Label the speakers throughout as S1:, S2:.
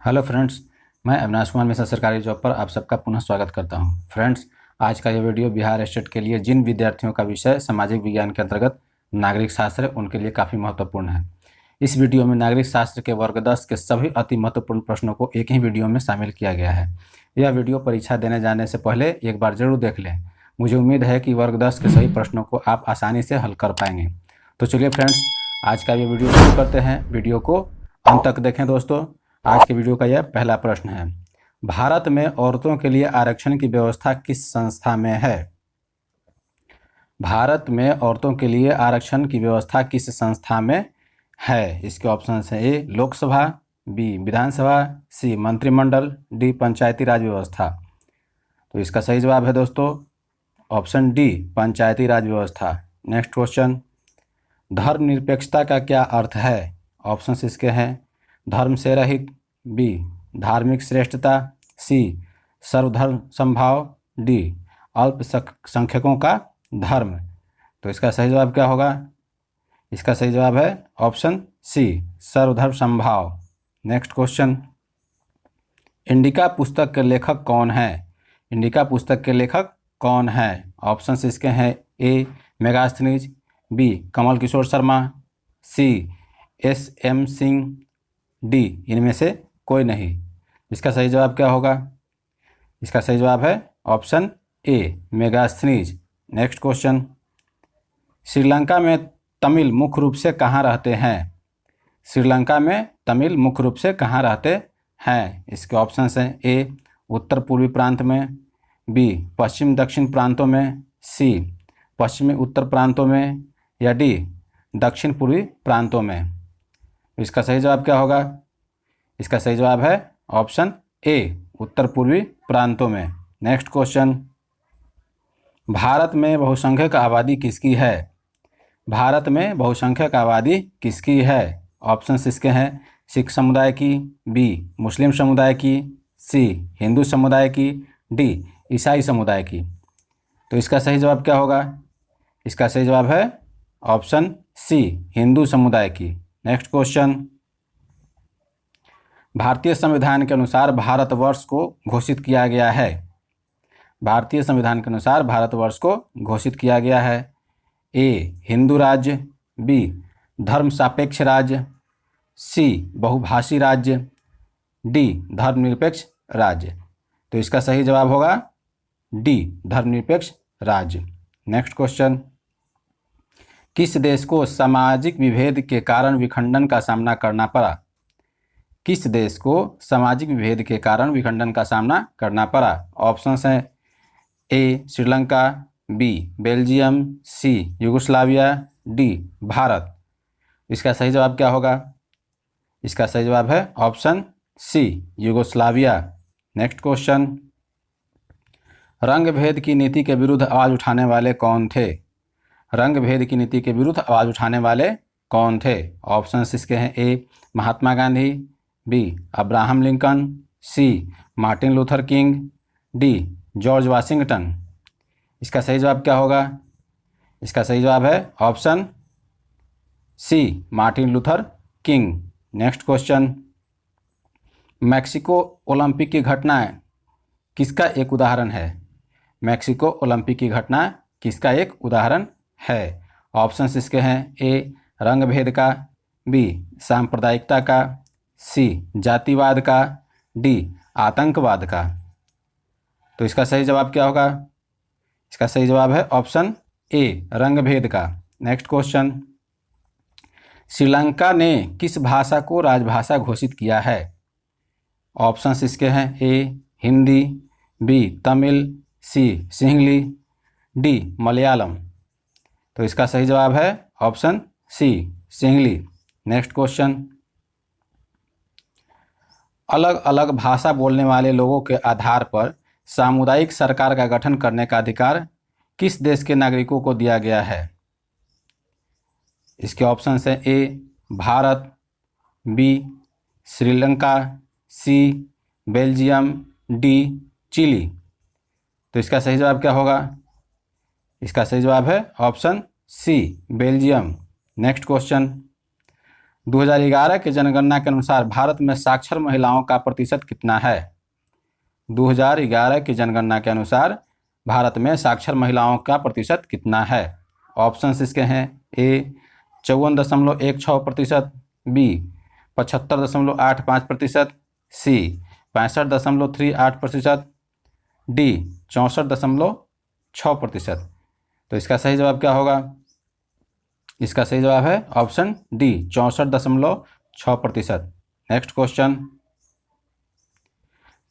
S1: Hello friends, मैं अविनाश कुमार मिश्रा सरकारी job पर आप सबका पुनः स्वागत करता हूं। फ्रेंड्स, आज का ये वीडियो बिहार स्टेट के लिए जिन विद्यार्थियों का विषय सामाजिक विज्ञान के अंतर्गत नागरिक शास्त्र है उनके लिए काफ़ी महत्वपूर्ण है। इस वीडियो में नागरिक शास्त्र के वर्ग 10 के सभी अति महत्वपूर्ण प्रश्नों को एक ही वीडियो में शामिल किया गया है। यह वीडियो परीक्षा देने जाने से पहले एक बार जरूर देख लें। मुझे उम्मीद है कि वर्ग 10 के सभी प्रश्नों को आप आसानी से हल कर पाएंगे। तो चलिए फ्रेंड्स, आज का ये वीडियो शुरू करते हैं। वीडियो को अंत तक देखें दोस्तों। आज के वीडियो का यह पहला प्रश्न है, भारत में औरतों के लिए आरक्षण की व्यवस्था किस संस्था में है? भारत में औरतों के लिए आरक्षण की व्यवस्था किस संस्था में है? इसके ऑप्शन है ए लोकसभा, बी विधानसभा, सी मंत्रिमंडल, डी पंचायती राज व्यवस्था। तो इसका सही जवाब है दोस्तों ऑप्शन डी पंचायती राज व्यवस्था। नेक्स्ट क्वेश्चन, धर्मनिरपेक्षता का क्या अर्थ है? ऑप्शन इसके हैं धर्म से रहित, बी धार्मिक श्रेष्ठता, सी सर्वधर्म समभाव, डी अल्पसंख्यकों का धर्म। तो इसका सही जवाब क्या होगा? इसका सही जवाब है ऑप्शन सी सर्वधर्म समभाव। नेक्स्ट क्वेश्चन, इंडिका पुस्तक के लेखक कौन है? इंडिका पुस्तक के लेखक कौन है? ऑप्शन इसके हैं ए मेगास्थनीज, बी कमल किशोर शर्मा, सी एस.एम. सिंह, डी इनमें से कोई नहीं। इसका सही जवाब क्या होगा? इसका सही जवाब है option A Megasthenes. Next question, Sri Lanka में तमिल मुख्य रूप से कहाँ रहते हैं? श्रीलंका में तमिल मुख्य रूप से कहाँ रहते हैं? इसके ऑप्शन हैं ए उत्तर पूर्वी प्रांत में, बी पश्चिम दक्षिण प्रांतों में, सी पश्चिमी उत्तर प्रांतों में, या डी दक्षिण पूर्वी प्रांतों में। इसका सही जवाब क्या होगा? इसका सही जवाब है ऑप्शन ए उत्तर पूर्वी प्रांतों में। नेक्स्ट क्वेश्चन, भारत में बहुसंख्यक आबादी किसकी है? भारत में बहुसंख्यक आबादी किसकी है? ऑप्शंस इसके हैं सिख समुदाय की, बी मुस्लिम समुदाय की, सी हिंदू समुदाय की, डी ईसाई समुदाय की। तो इसका सही जवाब क्या होगा? इसका सही जवाब है ऑप्शन सी हिंदू समुदाय की। नेक्स्ट क्वेश्चन, भारतीय संविधान के अनुसार भारतवर्ष को घोषित किया गया है। भारतीय संविधान के अनुसार भारतवर्ष को घोषित किया गया है ए हिंदू राज्य, बी धर्म सापेक्ष राज्य, सी बहुभाषी राज्य, डी धर्मनिरपेक्ष राज्य। तो इसका सही जवाब होगा डी धर्मनिरपेक्ष राज्य। नेक्स्ट क्वेश्चन, किस देश को सामाजिक विभेद के कारण विखंडन का सामना करना पड़ा? किस देश को सामाजिक विभेद के कारण विखंडन का सामना करना पड़ा? ऑप्शंस हैं A Sri Lanka, B Belgium, C Yugoslavia, D Bharat. इसका सही जवाब क्या होगा? इसका सही जवाब है option C Yugoslavia. Next question, रंग भेद की नीति के विरुद्ध आवाज उठाने वाले कौन थे? रंग भेद की नीति के विरुद्ध आवाज उठाने वाले कौन थे? ऑप्शंस इसके हैं A Mahatma Gandhi, B Abraham Lincoln, C Martin Luther King, D George Washington. इसका सही जवाब क्या होगा? इसका सही जवाब है option C Martin Luther King. Next question, Mexico Olympic की घटना किसका एक उदाहरण है? मैक्सिको ओलंपिक की घटना किसका एक उदाहरण है? ऑप्शंस इसके हैं ए रंग भेद का, बी सांप्रदायिकता का, सी जातिवाद का, डी आतंकवाद का। तो इसका सही जवाब क्या होगा? इसका सही जवाब है ऑप्शन ए रंग भेद का। नेक्स्ट क्वेश्चन, श्रीलंका ने किस भाषा को राजभाषा घोषित किया है? ऑप्शंस इसके हैं ए हिंदी, बी तमिल, सी सिंहली, डी मलयालम। तो इसका सही जवाब है ऑप्शन सी सिंहली। नेक्स्ट क्वेश्चन, अलग अलग भाषा बोलने वाले लोगों के आधार पर सामुदायिक सरकार का गठन करने का अधिकार किस देश के नागरिकों को दिया गया है? इसके ऑप्शंस हैं ए भारत, बी श्रीलंका, सी बेल्जियम, डी चिली। तो इसका सही जवाब क्या होगा? इसका सही जवाब है option C Belgium. Next question, 2011 की जनगणना के अनुसार भारत में साक्षर महिलाओं का प्रतिशत कितना है? 2011 की जनगणना के अनुसार भारत में साक्षर महिलाओं का प्रतिशत कितना है? ऑप्शंस इसके हैं: ए 54.16%, बी 75.85%, सी 65.38%, डी 64.6%। तो इसका सही जवाब क्या होगा? इसका सही जवाब है ऑप्शन डी 64.6%। नेक्स्ट क्वेश्चन,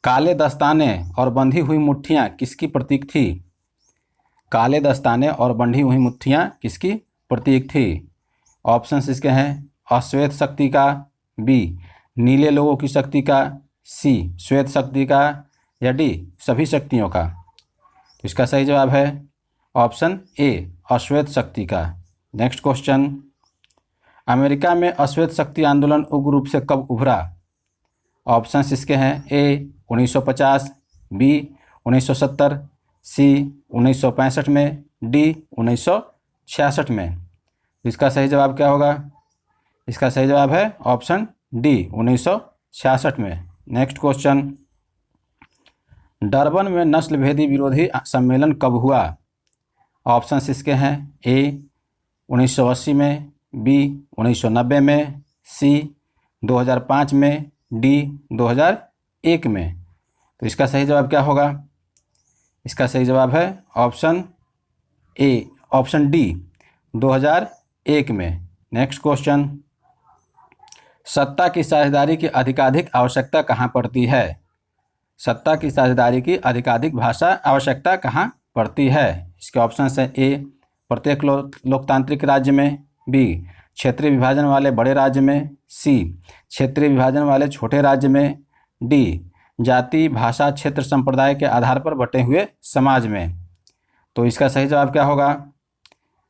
S1: काले दस्ताने और बंधी हुई मुट्ठियां किसकी प्रतीक थी? काले दस्ताने और बंधी हुई मुट्ठियां किसकी प्रतीक थी? ऑप्शंस इसके हैं: अश्वेत शक्ति का, बी नीले लोगों की शक्ति का, सी श्वेत शक्ति का, या डी सभी शक्तियों का। तो इसका सही जवाब है ऑप्शन ए अश्वेत शक्ति का। नेक्स्ट क्वेश्चन, अमेरिका में अश्वेत शक्ति आंदोलन उग्र रूप से कब उभरा? ऑप्शंस इसके हैं: ए 1950, बी 1970, सी 1965 में, डी 1966 में। इसका सही जवाब क्या होगा? इसका सही जवाब है ऑप्शन डी 1966 में। नेक्स्ट क्वेश्चन, डरबन में नस्लभेदी विरोधी सम्मेलन कब हुआ? ऑप्शंस इसके हैं: ए 1980 में, बी 1990 में, सी 2005 में, डी 2001 में। तो इसका सही जवाब क्या होगा? इसका सही जवाब है ऑप्शन ए ऑप्शन डी 2001 में। नेक्स्ट क्वेश्चन, सत्ता की साझेदारी की अधिकाधिक आवश्यकता कहाँ पड़ती है? सत्ता की साझेदारी की अधिकाधिक भाषा आवश्यकता कहाँ पड़ती है? इसके ऑप्शन है: ए प्रत्येक लोकतांत्रिक राज्य में, बी क्षेत्रीय विभाजन वाले बड़े राज्य में, सी क्षेत्रीय विभाजन वाले छोटे राज्य में, डी जाति भाषा क्षेत्र संप्रदाय के आधार पर बटे हुए समाज में। तो इसका सही जवाब क्या होगा?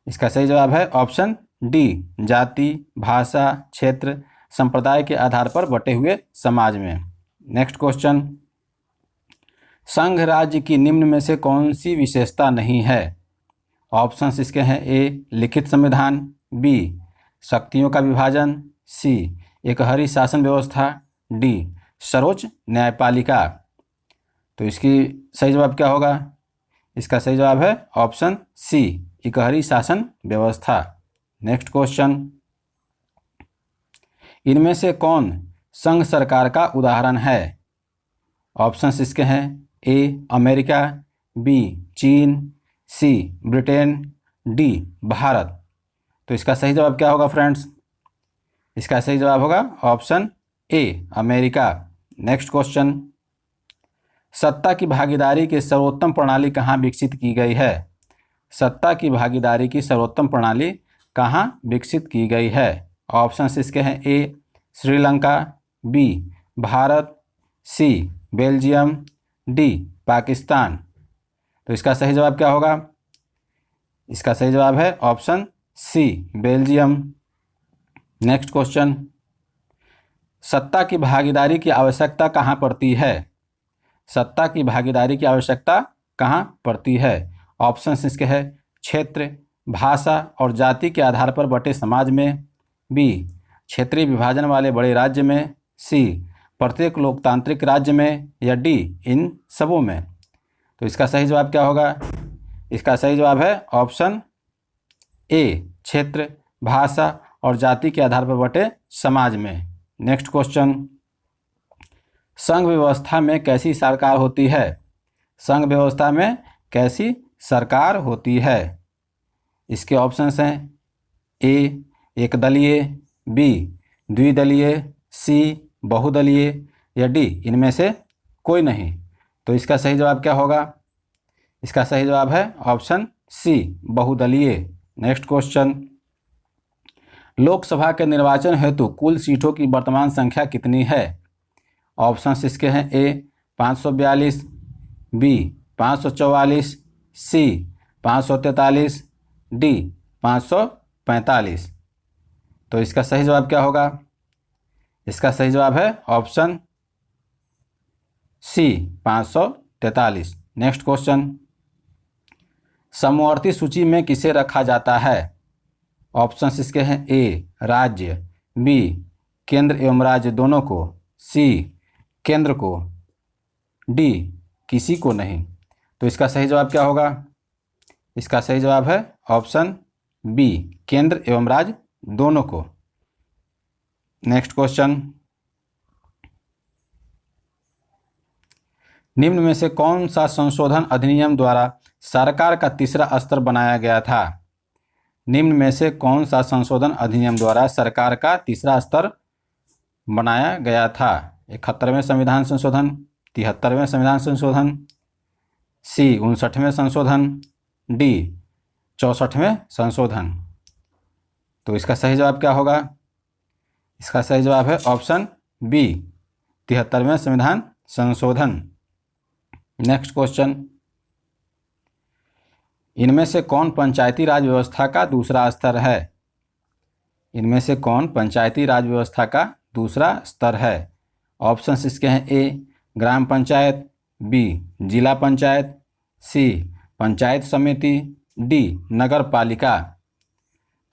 S1: इसका सही जवाब है ऑप्शन डी जाति भाषा क्षेत्र संप्रदाय के आधार पर बटे हुए समाज में। नेक्स्ट क्वेश्चन, संघ राज्य की निम्न में से कौन सी विशेषता नहीं है? ऑप्शंस इसके हैं: ए लिखित संविधान, बी शक्तियों का विभाजन, सी एकहरी शासन व्यवस्था, डी सर्वोच्च न्यायपालिका। तो इसकी सही जवाब क्या होगा? इसका सही जवाब है ऑप्शन सी एकहरी शासन व्यवस्था। नेक्स्ट क्वेश्चन, इनमें से कौन संघ सरकार का उदाहरण है? ऑप्शंस इसके हैं: ए अमेरिका, बी चीन, सी ब्रिटेन, डी भारत। तो इसका सही जवाब क्या होगा फ्रेंड्स? इसका सही जवाब होगा option A America. Next question, सत्ता की भागीदारी की सर्वोत्तम प्रणाली कहाँ विकसित की गई है? सत्ता की भागीदारी की सर्वोत्तम प्रणाली कहाँ विकसित की गई है? ऑप्शंस इसके हैं: A Sri Lanka, B Bharat, C Belgium, D Pakistan. तो इसका सही जवाब क्या होगा? इसका सही जवाब है option C Belgium. Next question, सत्ता की भागीदारी की आवश्यकता कहाँ पड़ती है? सत्ता की भागीदारी की आवश्यकता कहाँ पड़ती है? ऑप्शंस इसके हैं: क्षेत्र भाषा और जाति के आधार पर बटे समाज में, बी क्षेत्रीय विभाजन वाले बड़े राज्य में, सी प्रत्येक लोकतांत्रिक राज्य में, या डी इन सबों में। तो इसका सही जवाब क्या होगा? इसका सही जवाब है ऑप्शन ए क्षेत्र भाषा और जाति के आधार पर बटे समाज में। नेक्स्ट क्वेश्चन, संघ व्यवस्था में कैसी सरकार होती है? संघ व्यवस्था में कैसी सरकार होती है? इसके ऑप्शंस हैं: ए एकदलीय, बी द्विदलीय, सी बहुदलीय, या डी इनमें से कोई नहीं। तो इसका सही जवाब क्या होगा? इसका सही जवाब है ऑप्शन सी बहुदलीय। नेक्स्ट क्वेश्चन, लोकसभा के निर्वाचन हेतु कुल सीटों की वर्तमान संख्या कितनी है? ऑप्शंस इसके हैं: ए 542, बी 544, सी 543, डी 545। तो इसका सही जवाब क्या होगा? इसका सही जवाब है ऑप्शन सी 543। नेक्स्ट क्वेश्चन, समवर्ती सूची में किसे रखा जाता है? ऑप्शंस इसके हैं: ए राज्य, बी केंद्र एवं राज्य दोनों को, सी केंद्र को, डी किसी को नहीं। तो इसका सही जवाब क्या होगा? इसका सही जवाब है ऑप्शन बी केंद्र एवं राज्य दोनों को। नेक्स्ट क्वेश्चन, निम्न में से कौन सा संशोधन अधिनियम द्वारा सरकार का तीसरा स्तर बनाया गया था? निम्न में से कौन सा संशोधन अधिनियम द्वारा सरकार का तीसरा स्तर बनाया गया था? 71वें संविधान संशोधन, 73वें संविधान संशोधन, सी 59वें संशोधन, डी 64वें संशोधन। तो इसका सही जवाब क्या होगा? इसका सही जवाब है ऑप्शन बी 73वें संविधान संशोधन। नेक्स्ट क्वेश्चन, इनमें से कौन पंचायती राज व्यवस्था का दूसरा स्तर है? इनमें से कौन पंचायती राज व्यवस्था का दूसरा स्तर है? ऑप्शंस इसके हैं, ए ग्राम पंचायत, बी जिला पंचायत, सी पंचायत समिति, डी नगर पालिका।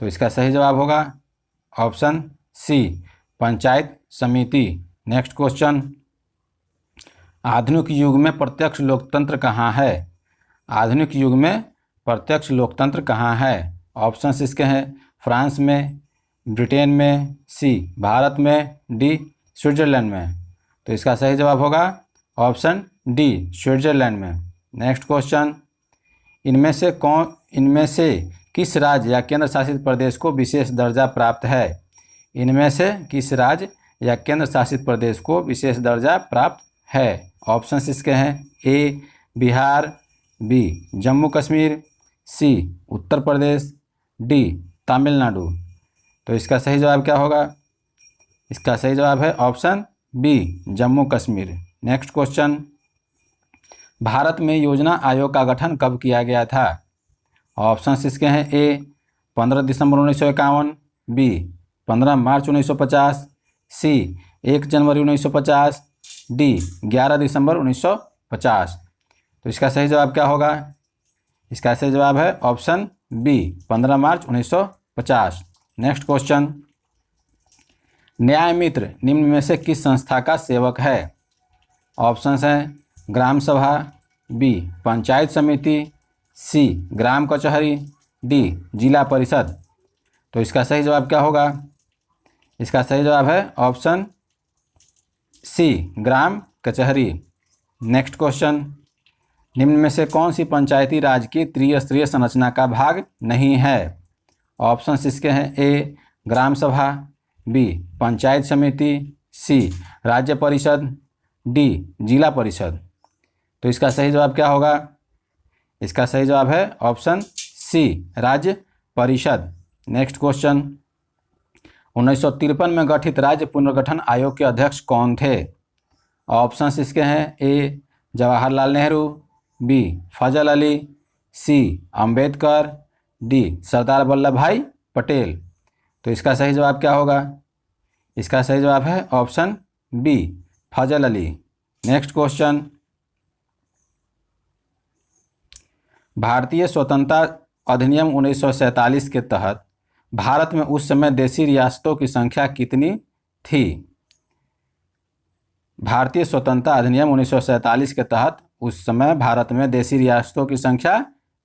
S1: तो इसका सही जवाब होगा ऑप्शन सी पंचायत समिति। नेक्स्ट क्वेश्चन, आधुनिक युग में प्रत्यक्ष लोकतंत्र कहाँ है? आधुनिक युग में प्रत्यक्ष लोकतंत्र कहाँ है? ऑप्शंस इसके हैं, फ्रांस में, ब्रिटेन में, सी भारत में, डी स्विट्जरलैंड में। तो इसका सही जवाब होगा ऑप्शन डी स्विट्जरलैंड में। नेक्स्ट क्वेश्चन, इनमें से किस राज्य या केंद्र शासित प्रदेश को विशेष दर्जा प्राप्त है? इनमें से किस राज्य या केंद्र शासित प्रदेश को विशेष दर्जा प्राप्त है? ऑप्शंस इसके हैं, A Bihar, B Jammu Kashmir, C Uttar Pradesh, D Tamil Nadu. तो इसका सही जवाब क्या होगा? इसका सही जवाब है option B Jammu Kashmir. Next question, Bharat में योजना आयोग का गठन कब किया गया था? ऑप्शंस इसके हैं, ए 15 दिसंबर 1951, बी 15 मार्च 1950, सी 1 जनवरी 1950, डी 11 दिसंबर 1950। तो इसका सही जवाब क्या होगा? इसका सही जवाब है ऑप्शन बी 15 मार्च 1950। नेक्स्ट क्वेश्चन, न्याय मित्र निम्न में से किस संस्था का सेवक है? ऑप्शंस हैं, ग्राम सभा, बी पंचायत समिति, सी ग्राम कचहरी, डी जिला परिषद। तो इसका सही जवाब क्या होगा? इसका सही जवाब है ऑप्शन सी ग्राम कचहरी। नेक्स्ट क्वेश्चन, निम्न में से कौन सी पंचायती राज की त्रिस्तरीय संरचना का भाग नहीं है? ऑप्शंस इसके हैं, ए ग्राम सभा, बी पंचायत समिति, सी राज्य परिषद, डी जिला परिषद। तो इसका सही जवाब क्या होगा? इसका सही जवाब है ऑप्शन सी राज्य परिषद। नेक्स्ट क्वेश्चन, 1953 में गठित राज्य पुनर्गठन आयोग के अध्यक्ष कौन थे? ऑप्शंस इसके हैं, ए जवाहरलाल नेहरू, बी फजल अली, सी अंबेडकर, डी सरदार वल्लभ भाई पटेल। तो इसका सही जवाब क्या होगा? इसका सही जवाब है ऑप्शन बी फजल अली। नेक्स्ट क्वेश्चन, भारतीय स्वतंत्रता अधिनियम 1947 के तहत भारत में उस समय देशी रियासतों की संख्या कितनी थी? भारतीय स्वतंत्रता अधिनियम 1947 के तहत उस समय भारत में देशी रियासतों की संख्या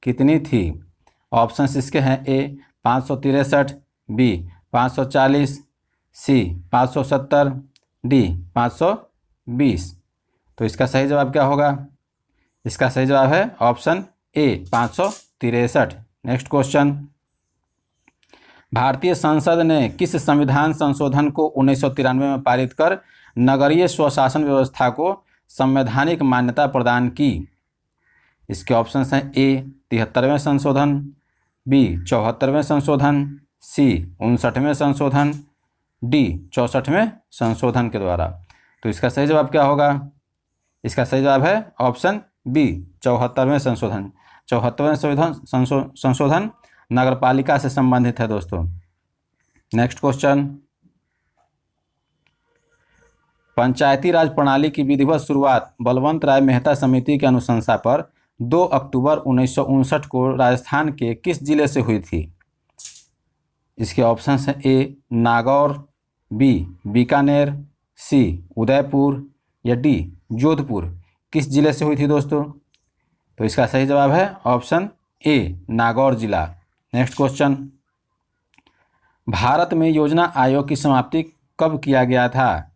S1: कितनी थी? ऑप्शंस इसके हैं, ए 563, बी 540, सी 570, डी 520। तो इसका सही जवाब क्या होगा? इसका सही जवाब है ऑप्शन ए 563। नेक्स्ट क्वेश्चन, भारतीय संसद ने किस संविधान संशोधन को 1993 में पारित कर नगरीय स्वशासन व्यवस्था को संवैधानिक मान्यता प्रदान की? इसके ऑप्शंस हैं, ए 73वें संशोधन, बी 74वें संशोधन, सी 59वें संशोधन, डी 64वें संशोधन के द्वारा। तो इसका सही जवाब क्या होगा? इसका सही जवाब है ऑप्शन बी 74वें संशोधन। 74वें संशोधन नगरपालिका से संबंधित है दोस्तों। नेक्स्ट क्वेश्चन, पंचायती राज प्रणाली की विधिवत शुरुआत बलवंत राय मेहता समिति की अनुशंसा पर 2 अक्टूबर 1959 को राजस्थान के किस जिले से हुई थी? इसके ऑप्शंस हैं, ए नागौर, बी बीकानेर, सी उदयपुर या डी जोधपुर किस जिले से हुई थी दोस्तों? तो इसका सही जवाब है ऑप्शन ए नागौर जिला। नेक्स्ट क्वेश्चन, भारत में योजना आयोग की समाप्ति कब किया गया था?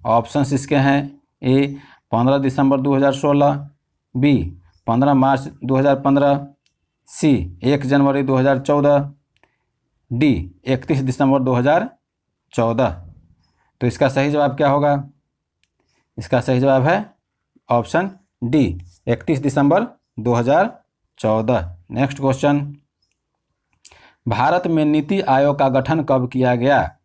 S1: ऑप्शंस इसके हैं, ए 15 दिसंबर 2016, बी 15 मार्च 2015, सी 1 जनवरी 2014, डी 31 दिसंबर 2014। तो इसका सही जवाब क्या होगा? इसका सही जवाब है ऑप्शन डी 31 दिसंबर 2014। नेक्स्ट क्वेश्चन, भारत में नीति आयोग का गठन कब किया गया?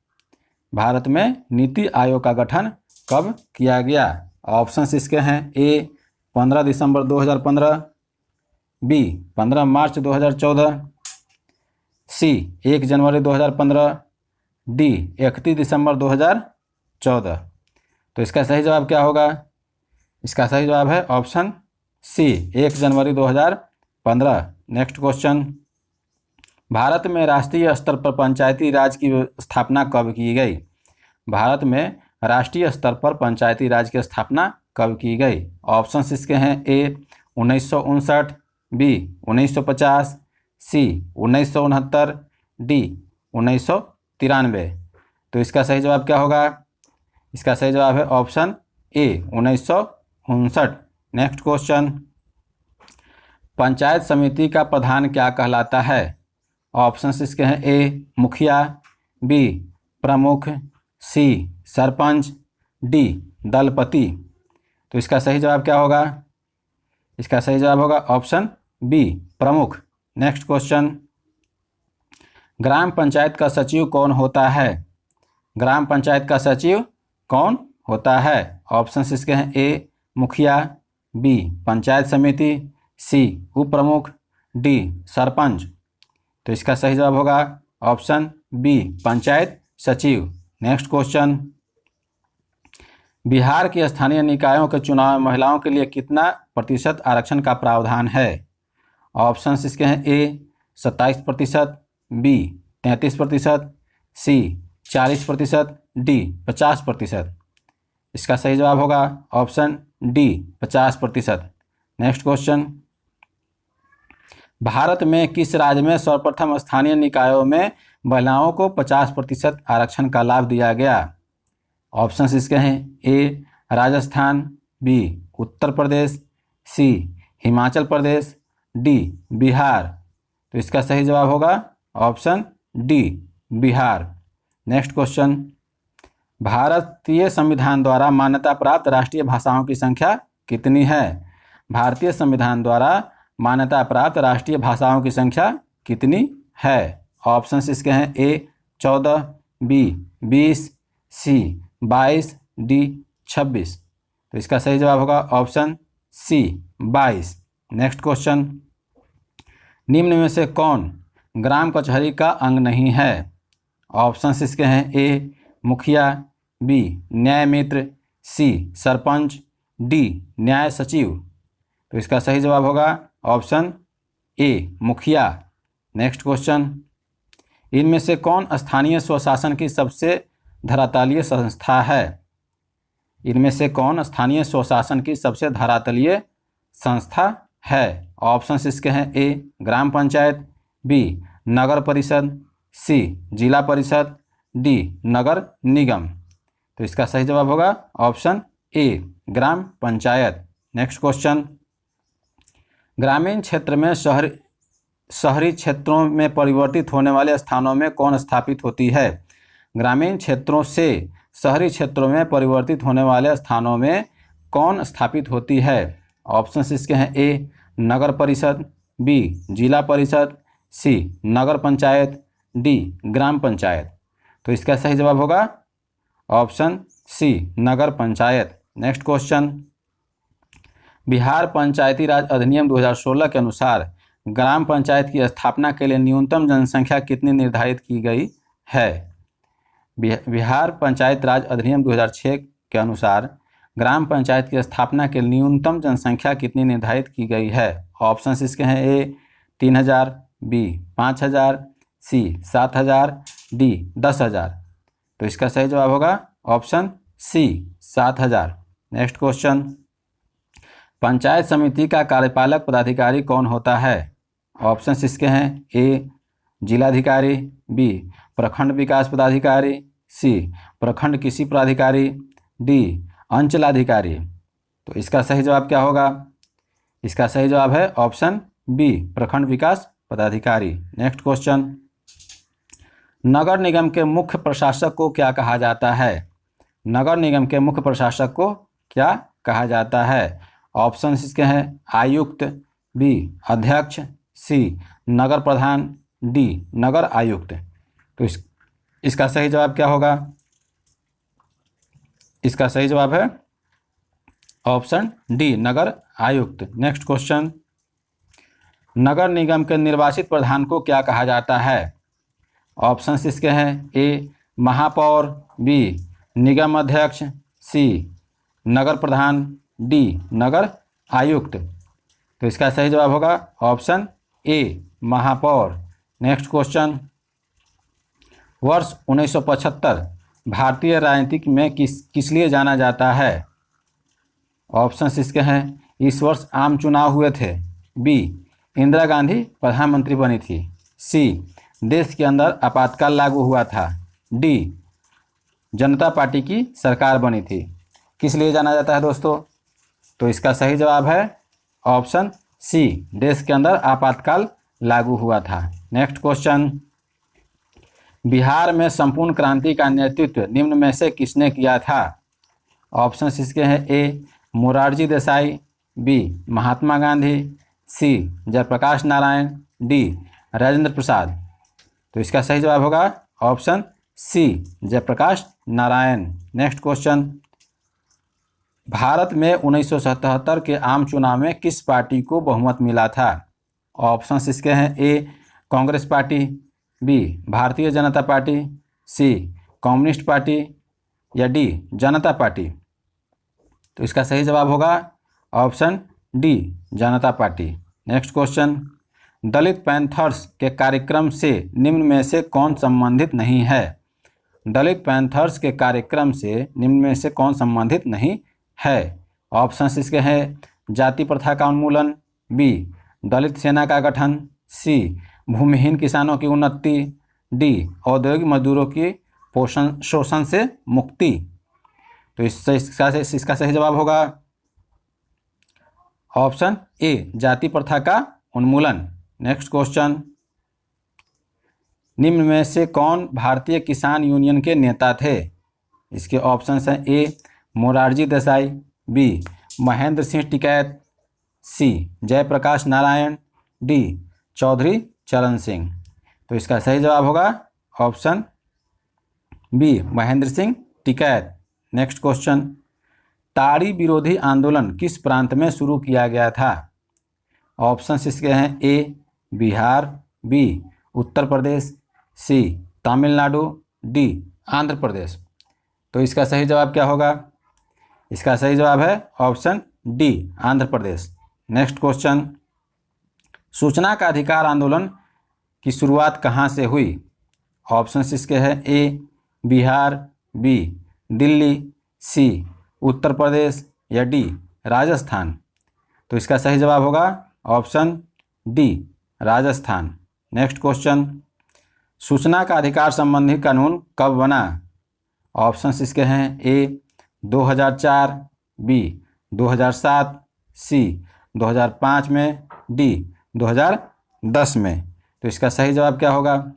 S1: भारत में नीति आयोग का गठन कब किया गया? ऑप्शंस इसके हैं, ए 15 दिसंबर 2015, बी 15 मार्च 2014, सी 1 जनवरी 2015, डी 31 दिसंबर 2014। तो इसका सही जवाब क्या होगा? इसका सही जवाब है ऑप्शन सी 1 जनवरी 2015। नेक्स्ट क्वेश्चन, भारत में राष्ट्रीय स्तर पर पंचायती राज की स्थापना कब की गई? भारत में राष्ट्रीय स्तर पर पंचायती राज की स्थापना कब की गई? ऑप्शंस इसके हैं, ए 1959, बी 1950, सी 1969, डी 1993। तो इसका सही जवाब क्या होगा? इसका सही जवाब है option A 1959। Next question, panchayat समिति का प्रधान क्या कहलाता है? ऑप्शंस इसके हैं, ए मुखिया, बी प्रमुख, सी सरपंच, डी दलपति। तो इसका सही जवाब क्या होगा? इसका सही जवाब होगा ऑप्शन बी प्रमुख। नेक्स्ट क्वेश्चन, ग्राम पंचायत का सचिव कौन होता है? ग्राम पंचायत का सचिव कौन होता है? ऑप्शंस इसके हैं, ए मुखिया, बी पंचायत समिति, सी उप प्रमुख, डी सरपंच। तो इसका सही जवाब होगा ऑप्शन बी पंचायत सचिव। नेक्स्ट क्वेश्चन, बिहार के स्थानीय निकायों के चुनाव में महिलाओं के लिए कितना प्रतिशत आरक्षण का प्रावधान है? ऑप्शंस इसके हैं, ए 27%, बी 33%, सी 40%, डी 50%। इसका सही जवाब होगा option D 50%। Next question, Bharat में किस राज्य में सर्वप्रथम स्थानीय निकायों में महिलाओं को 50% आरक्षण का लाभ दिया गया? ऑप्शंस इसके हैं, ए राजस्थान, बी उत्तर प्रदेश, सी हिमाचल प्रदेश, डी बिहार। तो इसका सही जवाब होगा option D Bihar. Next question, भारतीय संविधान द्वारा मान्यता प्राप्त राष्ट्रीय भाषाओं की संख्या कितनी है? भारतीय संविधान द्वारा मान्यता प्राप्त राष्ट्रीय भाषाओं की संख्या कितनी है? ऑप्शंस इसके हैं, ए 14, बी 20, सी 22, डी 26। तो इसका सही जवाब होगा ऑप्शन सी 22। नेक्स्ट क्वेश्चन, निम्न में से कौन ग्राम कचहरी का अंग नहीं है? ऑप्शंस इसके हैं, ए मुखिया, बी न्याय मित्र, सी सरपंच, डी न्याय सचिव। तो इसका सही जवाब होगा ऑप्शन ए मुखिया। नेक्स्ट क्वेश्चन, इनमें से कौन स्थानीय स्वशासन की सबसे धरातलीय संस्था है? इनमें से कौन स्थानीय स्वशासन की सबसे धरातलीय संस्था है? ऑप्शंस इसके हैं, ए ग्राम पंचायत, बी नगर परिषद, सी जिला परिषद, डी नगर निगम। तो इसका सही जवाब होगा ऑप्शन ए ग्राम पंचायत। नेक्स्ट क्वेश्चन, ग्रामीण क्षेत्र में शहरी क्षेत्रों में परिवर्तित होने वाले स्थानों में कौन स्थापित होती है? ग्रामीण क्षेत्रों से शहरी क्षेत्रों में परिवर्तित होने वाले स्थानों में कौन स्थापित होती है? ऑप्शंस इसके हैं, ए नगर परिषद, बी जिला परिषद, सी नगर पंचायत, डी ग्राम पंचायत। तो इसका सही जवाब होगा ऑप्शन सी नगर पंचायत। नेक्स्ट क्वेश्चन, बिहार पंचायती राज अधिनियम 2016 के अनुसार ग्राम पंचायत की स्थापना के लिए न्यूनतम जनसंख्या कितनी निर्धारित की गई है? बिहार पंचायत राज अधिनियम 2006 के अनुसार ग्राम पंचायत की स्थापना के लिए न्यूनतम जनसंख्या कितनी निर्धारित की गई है? ऑप्शंस इसके हैं, ए 3000, बी 5000, सी 7000, डी 10,000। तो इसका सही जवाब होगा option C 7,000। Next question, panchayat समिति का कार्यपालक पदाधिकारी कौन होता है? ऑप्शन इसके हैं ए जिलाधिकारी, बी प्रखंड विकास पदाधिकारी, सी प्रखंड कृषि पदाधिकारी, डी अंचलाधिकारी। तो इसका सही जवाब क्या होगा? इसका सही जवाब है ऑप्शन बी प्रखंड विकास पदाधिकारी। नेक्स्ट क्वेश्चन, नगर निगम के मुख्य प्रशासक को क्या कहा जाता है? नगर निगम के मुख्य प्रशासक को क्या कहा जाता है? ऑप्शन इसके हैं आयुक्त, बी अध्यक्ष, सी नगर प्रधान, डी नगर आयुक्त। तो इसका सही जवाब क्या होगा? इसका सही जवाब है ऑप्शन डी नगर आयुक्त। नेक्स्ट क्वेश्चन, नगर निगम के निर्वाचित प्रधान को क्या कहा जाता है? ऑप्शन इसके हैं ए महापौर, बी निगम अध्यक्ष, सी नगर प्रधान, डी नगर आयुक्त। तो इसका सही जवाब होगा ऑप्शन ए महापौर। नेक्स्ट क्वेश्चन, वर्ष 1975 भारतीय राजनीति में किस लिए जाना जाता है? ऑप्शंस इसके हैं इस वर्ष आम चुनाव हुए थे, बी इंदिरा गांधी प्रधानमंत्री बनी थी, सी देश के अंदर आपातकाल लागू हुआ था, डी जनता पार्टी की सरकार बनी थी। किस लिए जाना जाता है दोस्तों? तो इसका सही जवाब है ऑप्शन सी देश के अंदर आपातकाल लागू हुआ था। नेक्स्ट क्वेश्चन, बिहार में संपूर्ण क्रांति का नेतृत्व निम्न में से किसने किया था? ऑप्शंस इसके हैं A Morarji Desai, B Mahatma Gandhi, C Jayaprakash Narayan, D Rajendra Prasad. तो इसका सही जवाब होगा option C Jayaprakash Narayan. Next question, Bharat में 1977 के आम चुनाव में किस पार्टी को बहुमत मिला था? ऑप्शंस इसके हैं ए Congress party, B Bharatiya Janata party, सी कम्युनिस्ट पार्टी, या डी जनता पार्टी। तो इसका सही जवाब होगा ऑप्शन डी जनता पार्टी। नेक्स्ट क्वेश्चन, दलित पैंथर्स के कार्यक्रम से निम्न में से कौन संबंधित नहीं है? दलित पैंथर्स के कार्यक्रम से निम्न में से कौन संबंधित नहीं है? ऑप्शंस इसके हैं जाति प्रथा का उन्मूलन, बी दलित सेना का गठन, सी भूमिहीन किसानों की उन्नति, डी औद्योगिक मजदूरों की शोषण से मुक्ति। तो इसका सही जवाब होगा ऑप्शन ए जाति प्रथा का उन्मूलन। नेक्स्ट क्वेश्चन, निम्न में से कौन भारतीय किसान यूनियन के नेता थे? इसके ऑप्शंस हैं A Morarji Desai, B Mahendra Singh Tikait, C Jayaprakash Narayan, D Chaudhary Charan Singh. तो इसका सही जवाब होगा option B Mahendra Singh Tikait. Next question, ताड़ी विरोधी आंदोलन किस प्रांत में शुरू किया गया था? ऑप्शंस इसके हैं A Bihar, B Uttar Pradesh, C Tamil Nadu, D Andhra Pradesh. तो इसका सही जवाब क्या होगा? इसका सही जवाब है option D Andhra Pradesh. Next question, सूचना का अधिकार आंदोलन की शुरुआत कहाँ से हुई? ऑप्शंस इसके हैं ए बिहार, बी दिल्ली, सी उत्तर प्रदेश, या डी राजस्थान। तो इसका सही जवाब होगा option D Rajasthan. Next question, सूचना का अधिकार संबंधी कानून कब बना? ऑप्शंस इसके हैं ए 2004, बी 2007, सी 2005 में, डी 2010 में। तो इसका सही जवाब क्या होगा?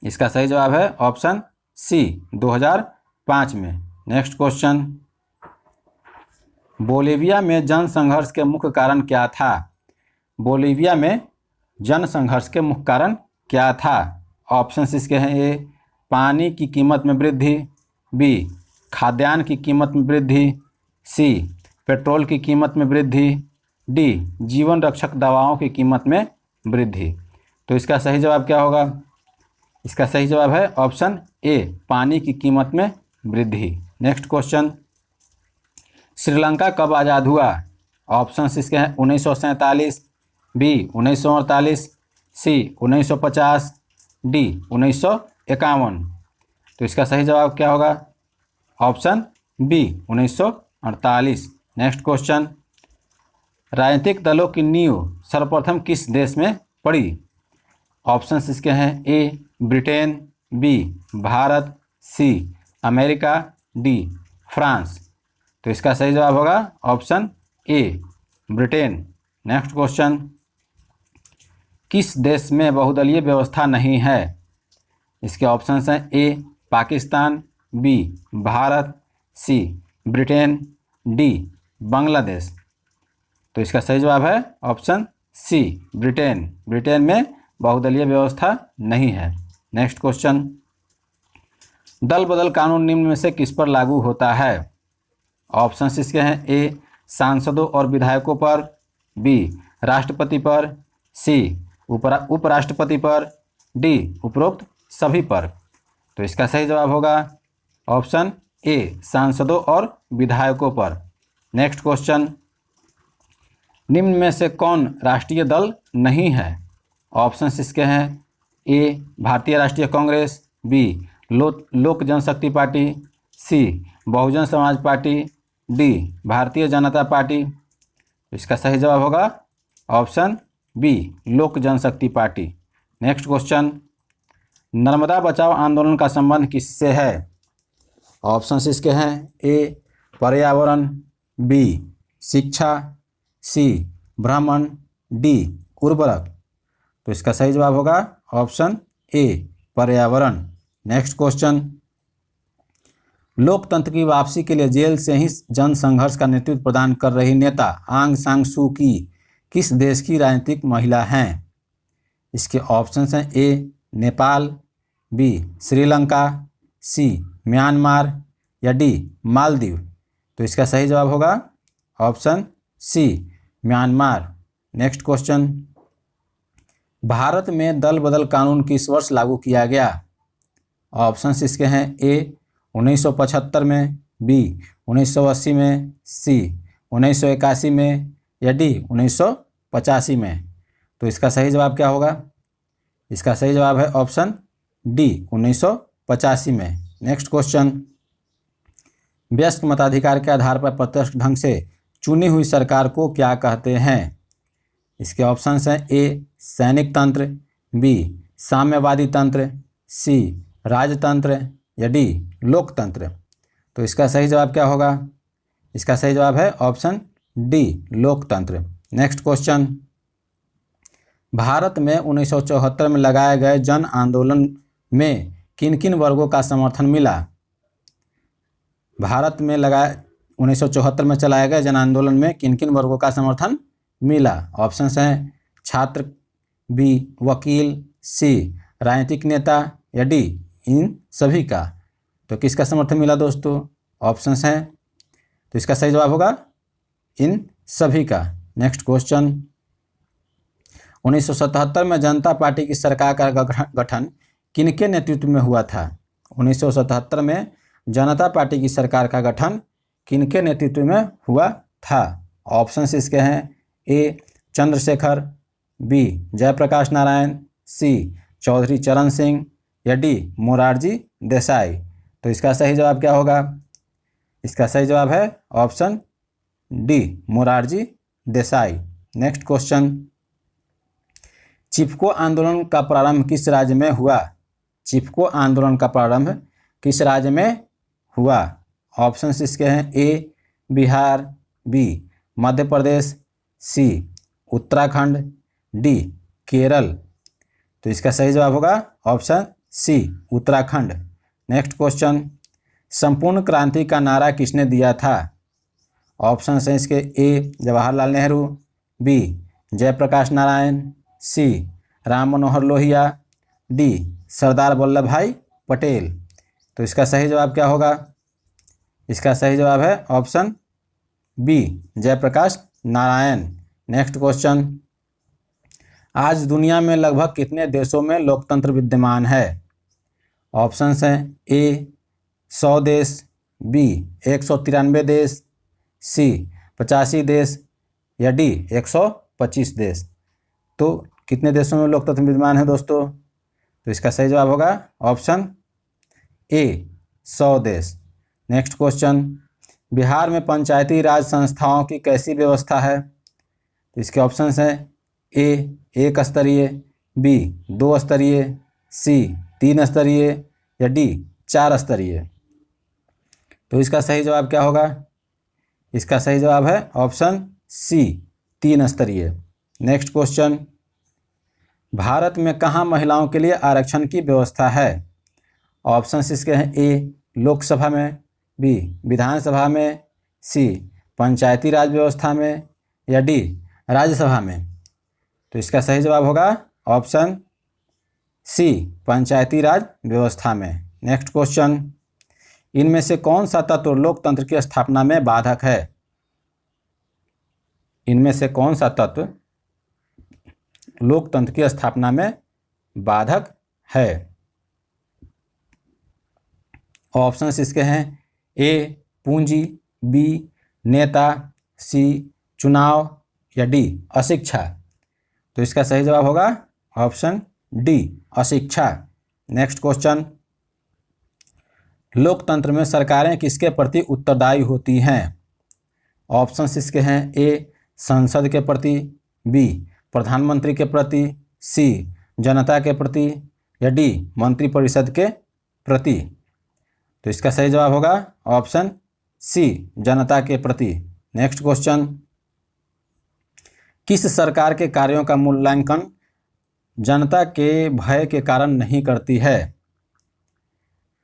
S1: इसका सही जवाब है ऑप्शन सी 2005 में। नेक्स्ट क्वेश्चन, बोलीविया में जनसंघर्ष के मुख्य कारण क्या था? बोलीविया में जनसंघर्ष के मुख्य कारण क्या था? ऑप्शंस इसके हैं ए पानी की कीमत में वृद्धि, बी खाद्यान्न की कीमत में वृद्धि, सी पेट्रोल की कीमत में वृद्धि, डी जीवन रक्षक दवाओं की कीमत में वृद्धि। तो इसका सही जवाब क्या होगा? इसका सही जवाब है ऑप्शन ए पानी की कीमत में वृद्धि। नेक्स्ट क्वेश्चन, श्रीलंका कब आज़ाद हुआ? ऑप्शंस इसके हैं 1947, बी 1948, सी 1950, डी 1951। तो तो इसका सही जवाब क्या होगा? Option B 1948। नेक्स्ट क्वेश्चन, राजनीतिक दलों की नींव सर्वप्रथम किस देश में पड़ी? ऑप्शंस इसके हैं A Britain, B Bharat, C America, D France. तो इसका सही जवाब होगा option A Britain. Next question, किस देश में बहुदलीय व्यवस्था नहीं है? इसके ऑप्शंस हैं ए पाकिस्तान, बी भारत, सी ब्रिटेन, डी बांग्लादेश। तो इसका सही जवाब है ऑप्शन सी ब्रिटेन। ब्रिटेन में बहुदलीय व्यवस्था नहीं है। नेक्स्ट क्वेश्चन, दल बदल कानून निम्न में से किस पर लागू होता है? ऑप्शंस इसके हैं ए सांसदों और विधायकों पर, बी राष्ट्रपति पर, सी उपराष्ट्रपति पर, डी उपरोक्त सभी पर। तो इसका सही जवाब होगा ऑप्शन ए सांसदों और विधायकों पर। नेक्स्ट क्वेश्चन, निम्न में से कौन राष्ट्रीय दल नहीं है? ऑप्शंस इसके हैं ए भारतीय राष्ट्रीय कांग्रेस, बी लोक जनशक्ति पार्टी, सी Bahujan Samaj party, D Bharatiya Janata party. इसका सही जवाब होगा ऑप्शन बी लोक जनशक्ति पार्टी। नेक्स्ट क्वेश्चन, नर्मदा बचाओ आंदोलन का संबंध किससे है? ऑप्शंस इसके हैं ए पर्यावरण, बी शिक्षा, सी भ्रमण, डी उर्वरक। तो इसका सही जवाब होगा ऑप्शन ए पर्यावरण। नेक्स्ट क्वेश्चन, लोकतंत्र की वापसी के लिए जेल से ही जन संघर्ष का नेतृत्व प्रदान कर रही नेता आंग सान सू की किस देश की राजनीतिक महिला हैं? इसके ऑप्शंस हैं A Nepal, B Sri Lanka, C Myanmar या डी मालदीव। तो इसका सही जवाब होगा option C Myanmar. Next question, Bharat में दल बदल कानून किस वर्ष लागू किया गया? ऑप्शंस इसके हैं ए 1975 में, बी 1980 में, सी 1981 में या डी 1985 में। तो इसका सही जवाब क्या होगा? इसका सही जवाब है ऑप्शन डी 1985 में। नेक्स्ट क्वेश्चन, व्यस्क मताधिकार के आधार पर प्रत्यक्ष ढंग से चुनी हुई सरकार को क्या कहते हैं? इसके ऑप्शंस हैं ए सैनिक तंत्र, बी साम्यवादी तंत्र, सी राजतंत्र या डी लोकतंत्र। तो इसका सही जवाब क्या होगा? इसका सही जवाब है ऑप्शन डी लोकतंत्र। नेक्स्ट क्वेश्चन, भारत में 1974 में लगाए गए जन आंदोलन में किन किन वर्गों का समर्थन मिला? भारत में 1974 में चलाए गए जन आंदोलन में किन किन वर्गों का समर्थन मिला? ऑप्शंस हैं छात्र, बी वकील, सी राजनीतिक नेता या डी इन सभी का। तो किसका समर्थन मिला दोस्तों? ऑप्शंस हैं, तो इसका सही जवाब होगा इन सभी का। नेक्स्ट क्वेश्चन, 1977 में जनता पार्टी की सरकार का गठन किनके नेतृत्व में हुआ था? 1977 में जनता पार्टी की सरकार का गठन किनके नेतृत्व में हुआ था? ऑप्शंस इसके हैं ए चंद्रशेखर, बी जयप्रकाश नारायण, सी चौधरी चरण सिंह या डी मोरारजी देसाई। तो इसका सही जवाब क्या होगा? इसका सही जवाब है option D Morarji Desai. Next question, Chipko Andolan का प्रारंभ किस राज्य में हुआ? चिपको आंदोलन का प्रारंभ किस राज्य में हुआ? ऑप्शंस इसके हैं A Bihar, B Madhya Pradesh, C Uttarakhand, D Kerala. तो इसका सही जवाब होगा option C Uttarakhand. Next question, संपूर्ण क्रांति का नारा किसने दिया था? ऑप्शन हैं इसके ए जवाहरलाल नेहरू, बी जयप्रकाश नारायण, सी राम मनोहर लोहिया, डी सरदार वल्लभ भाई पटेल। तो इसका सही जवाब क्या होगा? इसका सही जवाब है option B Jayaprakash Narayan. Next question, आज दुनिया में लगभग कितने देशों में लोकतंत्र विद्यमान है? ऑप्शंस हैं ए 100 देश, बी 193 देश, सी 85 देश या डी 125 देश। तो कितने देशों में लोकतंत्र विद्यमान है दोस्तों? तो इसका सही जवाब होगा ऑप्शन ए 100 देश। नेक्स्ट क्वेश्चन, बिहार में पंचायती राज संस्थाओं की कैसी व्यवस्था है? तो इसके ऑप्शंस हैं ए 1 स्तरीय, बी 2 स्तरीय, सी 3 स्तरीय या डी 4 स्तरीय। तो इसका सही जवाब क्या होगा? इसका सही जवाब है ऑप्शन सी 3 स्तरीय। नेक्स्ट क्वेश्चन, भारत में कहाँ महिलाओं के लिए आरक्षण की व्यवस्था है? ऑप्शंस इसके हैं ए लोकसभा में, बी विधानसभा में, सी पंचायती राज व्यवस्था में या डी राज्यसभा में। तो इसका सही जवाब होगा ऑप्शन सी पंचायती राज व्यवस्था में। नेक्स्ट क्वेश्चन, इनमें से कौन सा तत्व लोकतंत्र की स्थापना में बाधक है? इनमें से कौन सा तत्व लोकतंत्र की स्थापना में बाधक है? ऑप्शंस इसके हैं ए पूंजी, बी नेता, सी चुनाव या डी अशिक्षा। तो इसका सही जवाब होगा ऑप्शन डी अशिक्षा। नेक्स्ट क्वेश्चन, लोकतंत्र में सरकारें किसके प्रति उत्तरदायी होती हैं? ऑप्शंस इसके हैं ए संसद के प्रति, बी प्रधानमंत्री के प्रति, सी जनता के प्रति या डी मंत्रिपरिषद के प्रति। तो इसका सही जवाब होगा ऑप्शन सी जनता के प्रति। नेक्स्ट क्वेश्चन, किस सरकार के कार्यों का मूल्यांकन जनता के भय के कारण नहीं करती है?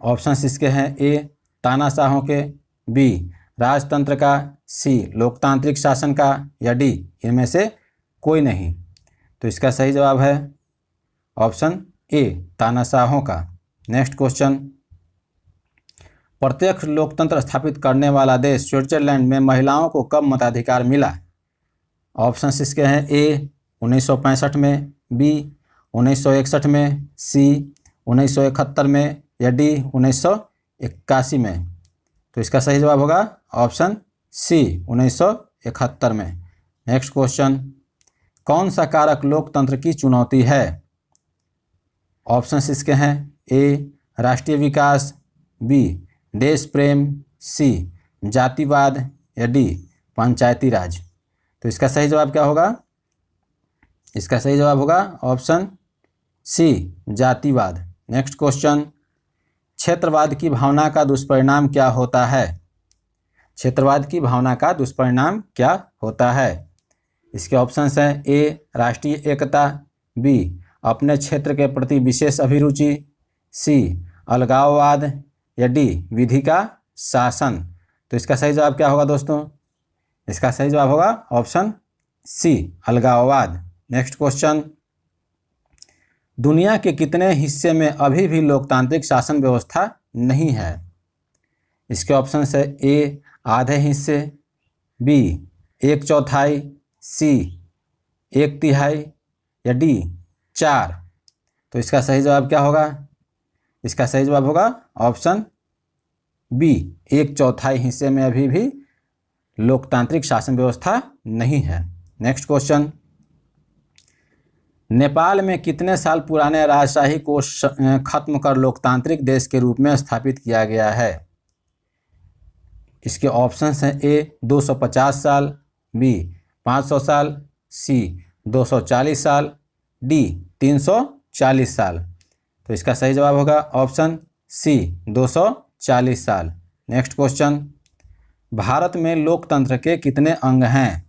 S1: ऑप्शंस इसके हैं ए तानाशाहों के, बी राजतंत्र का, सी लोकतांत्रिक शासन का या डी इनमें से कोई नहीं। तो इसका सही जवाब है ऑप्शन ए तानाशाहों का। नेक्स्ट क्वेश्चन, प्रत्यक्ष लोकतंत्र स्थापित करने वाला देश स्विट्जरलैंड में महिलाओं को कब मताधिकार मिला? ऑप्शंस इसके हैं ए 1965 में, बी 1961 में, सी 1971 में या डी 1981 में। तो इसका सही जवाब होगा ऑप्शन सी 1971 में। नेक्स्ट क्वेश्चन, कौन सा कारक लोकतंत्र की चुनौती है? ऑप्शंस इसके हैं ए राष्ट्रीय विकास, बी देश प्रेम, सी जातिवाद या डी पंचायती राज। तो इसका सही जवाब क्या होगा? इसका सही जवाब होगा ऑप्शन सी जातिवाद। नेक्स्ट क्वेश्चन, क्षेत्रवाद की भावना का दुष्परिणाम क्या होता है? क्षेत्रवाद की भावना का दुष्परिणाम क्या होता है? इसके ऑप्शंस हैं ए राष्ट्रीय एकता, बी अपने क्षेत्र के प्रति विशेष अभिरुचि, सी अलगाववाद या डी विधि का शासन। तो इसका सही जवाब क्या होगा दोस्तों? इसका सही जवाब होगा ऑप्शन सी अलगाववाद। नेक्स्ट क्वेश्चन, दुनिया के कितने हिस्से में अभी भी लोकतांत्रिक शासन व्यवस्था नहीं है? इसके ऑप्शंस है ए आधे हिस्से, बी 1/4, सी 1/3 या डी 4। तो इसका सही जवाब क्या होगा? इसका सही जवाब होगा ऑप्शन बी 1/4 हिस्से में अभी भी लोकतांत्रिक शासन व्यवस्था नहीं है। नेक्स्ट क्वेश्चन, नेपाल में कितने साल पुराने राजशाही को खत्म कर लोकतांत्रिक देश के रूप में स्थापित किया गया है? इसके ऑप्शंस हैं ए 250 साल, बी 500 साल, सी 240 साल, डी 340 साल। तो इसका सही जवाब होगा ऑप्शन सी 240 साल। नेक्स्ट क्वेश्चन, भारत में लोकतंत्र के कितने अंग हैं?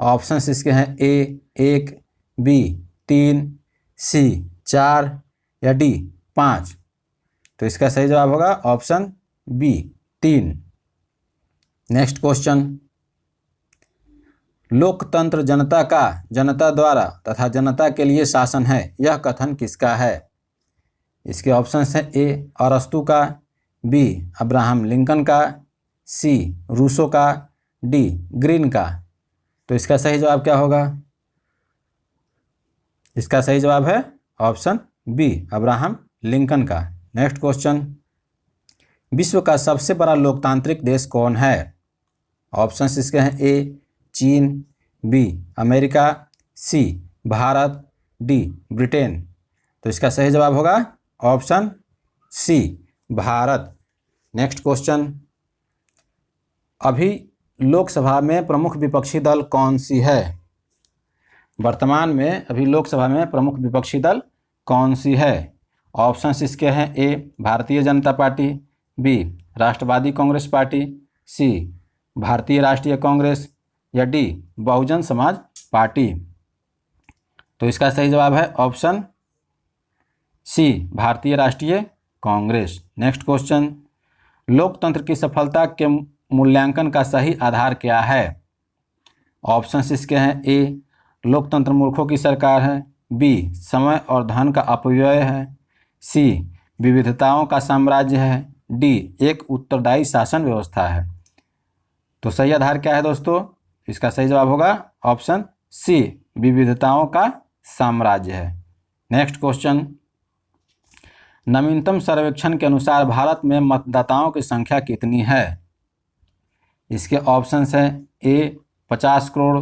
S1: ऑप्शंस इसके हैं ए 1, बी 3, सी 4 या डी 5। तो इसका सही जवाब होगा ऑप्शन बी 3। नेक्स्ट क्वेश्चन, लोकतंत्र जनता का, जनता द्वारा तथा जनता के लिए शासन है, यह कथन किसका है? इसके ऑप्शंस हैं ए अरस्तू का, बी अब्राहम लिंकन का, सी रूसो का, डी ग्रीन का। तो इसका सही जवाब क्या होगा? इसका सही जवाब है ऑप्शन बी अब्राहम लिंकन का। नेक्स्ट क्वेश्चन, विश्व का सबसे बड़ा लोकतांत्रिक देश कौन है? ऑप्शंस इसके हैं ए चीन, B America, C Bharat, D Britain. तो इसका सही जवाब होगा option C Bharat. Next question, अभी लोकसभा में प्रमुख विपक्षी दल कौन सी है? वर्तमान में अभी लोकसभा में प्रमुख विपक्षी दल कौन सी है? ऑप्शंस इसके हैं, ए भारतीय जनता पार्टी, बी राष्ट्रवादी कांग्रेस पार्टी, सी भारतीय राष्ट्रीय कांग्रेस, या डी बहुजन समाज पार्टी। तो इसका सही जवाब है ऑप्शन सी भारतीय राष्ट्रीय कांग्रेस। नेक्स्ट क्वेश्चन, लोकतंत्र की सफलता के मूल्यांकन का सही आधार क्या है? ऑप्शंस इसके हैं, ए लोकतंत्र मूर्खों की सरकार है, बी समय और धन का अपव्यय है, सी विविधताओं का साम्राज्य है, डी एक उत्तरदायी शासन व्यवस्था है। तो सही आधार क्या है दोस्तों? इसका सही जवाब होगा ऑप्शन सी विविधताओं का साम्राज्य है। नेक्स्ट क्वेश्चन, नवीनतम सर्वेक्षण के अनुसार भारत में मतदाताओं की संख्या कितनी है? इसके ऑप्शंस हैं, A 50 crore,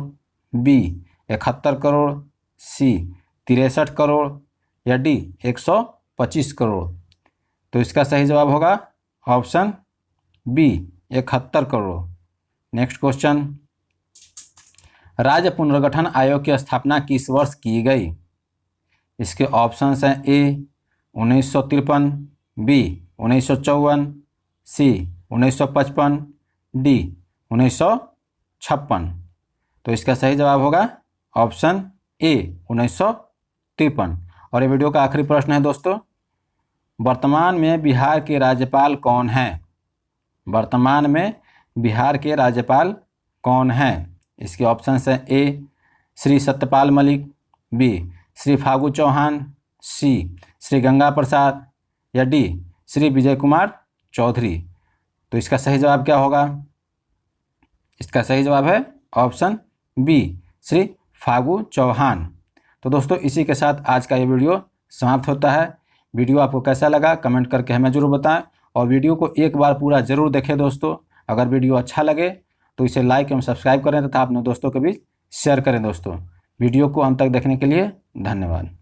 S1: B 71 crore, C 63 crore, या डी 125 करोड़। तो इसका सही जवाब होगा option B 71 crore. Next question, राज्य पुनर्गठन आयोग की स्थापना किस वर्ष की गई? इसके ऑप्शंस हैं, ए 1953, बी 1954, सी 1955, डी 1956। तो इसका सही जवाब होगा ऑप्शन ए 1953। और ये वीडियो का आखिरी प्रश्न है दोस्तों, वर्तमान में बिहार के राज्यपाल कौन हैं? वर्तमान में बिहार के राज्यपाल कौन हैं? इसके ऑप्शंस हैं, ए श्री सत्यपाल मलिक, बी श्री फागू चौहान, सी श्री गंगा प्रसाद, या डी श्री विजय कुमार चौधरी। तो इसका सही जवाब क्या होगा? इसका सही जवाब है ऑप्शन बी श्री फागू चौहान। तो दोस्तों इसी के साथ आज का ये वीडियो समाप्त होता है। वीडियो आपको कैसा लगा कमेंट करके हमें ज़रूर बताएं और वीडियो को एक बार पूरा ज़रूर देखें दोस्तों। अगर वीडियो अच्छा लगे तो इसे लाइक एवं सब्सक्राइब करें तथा अपने दोस्तों के बीच शेयर करें दोस्तों। वीडियो को अंत तक देखने के लिए धन्यवाद।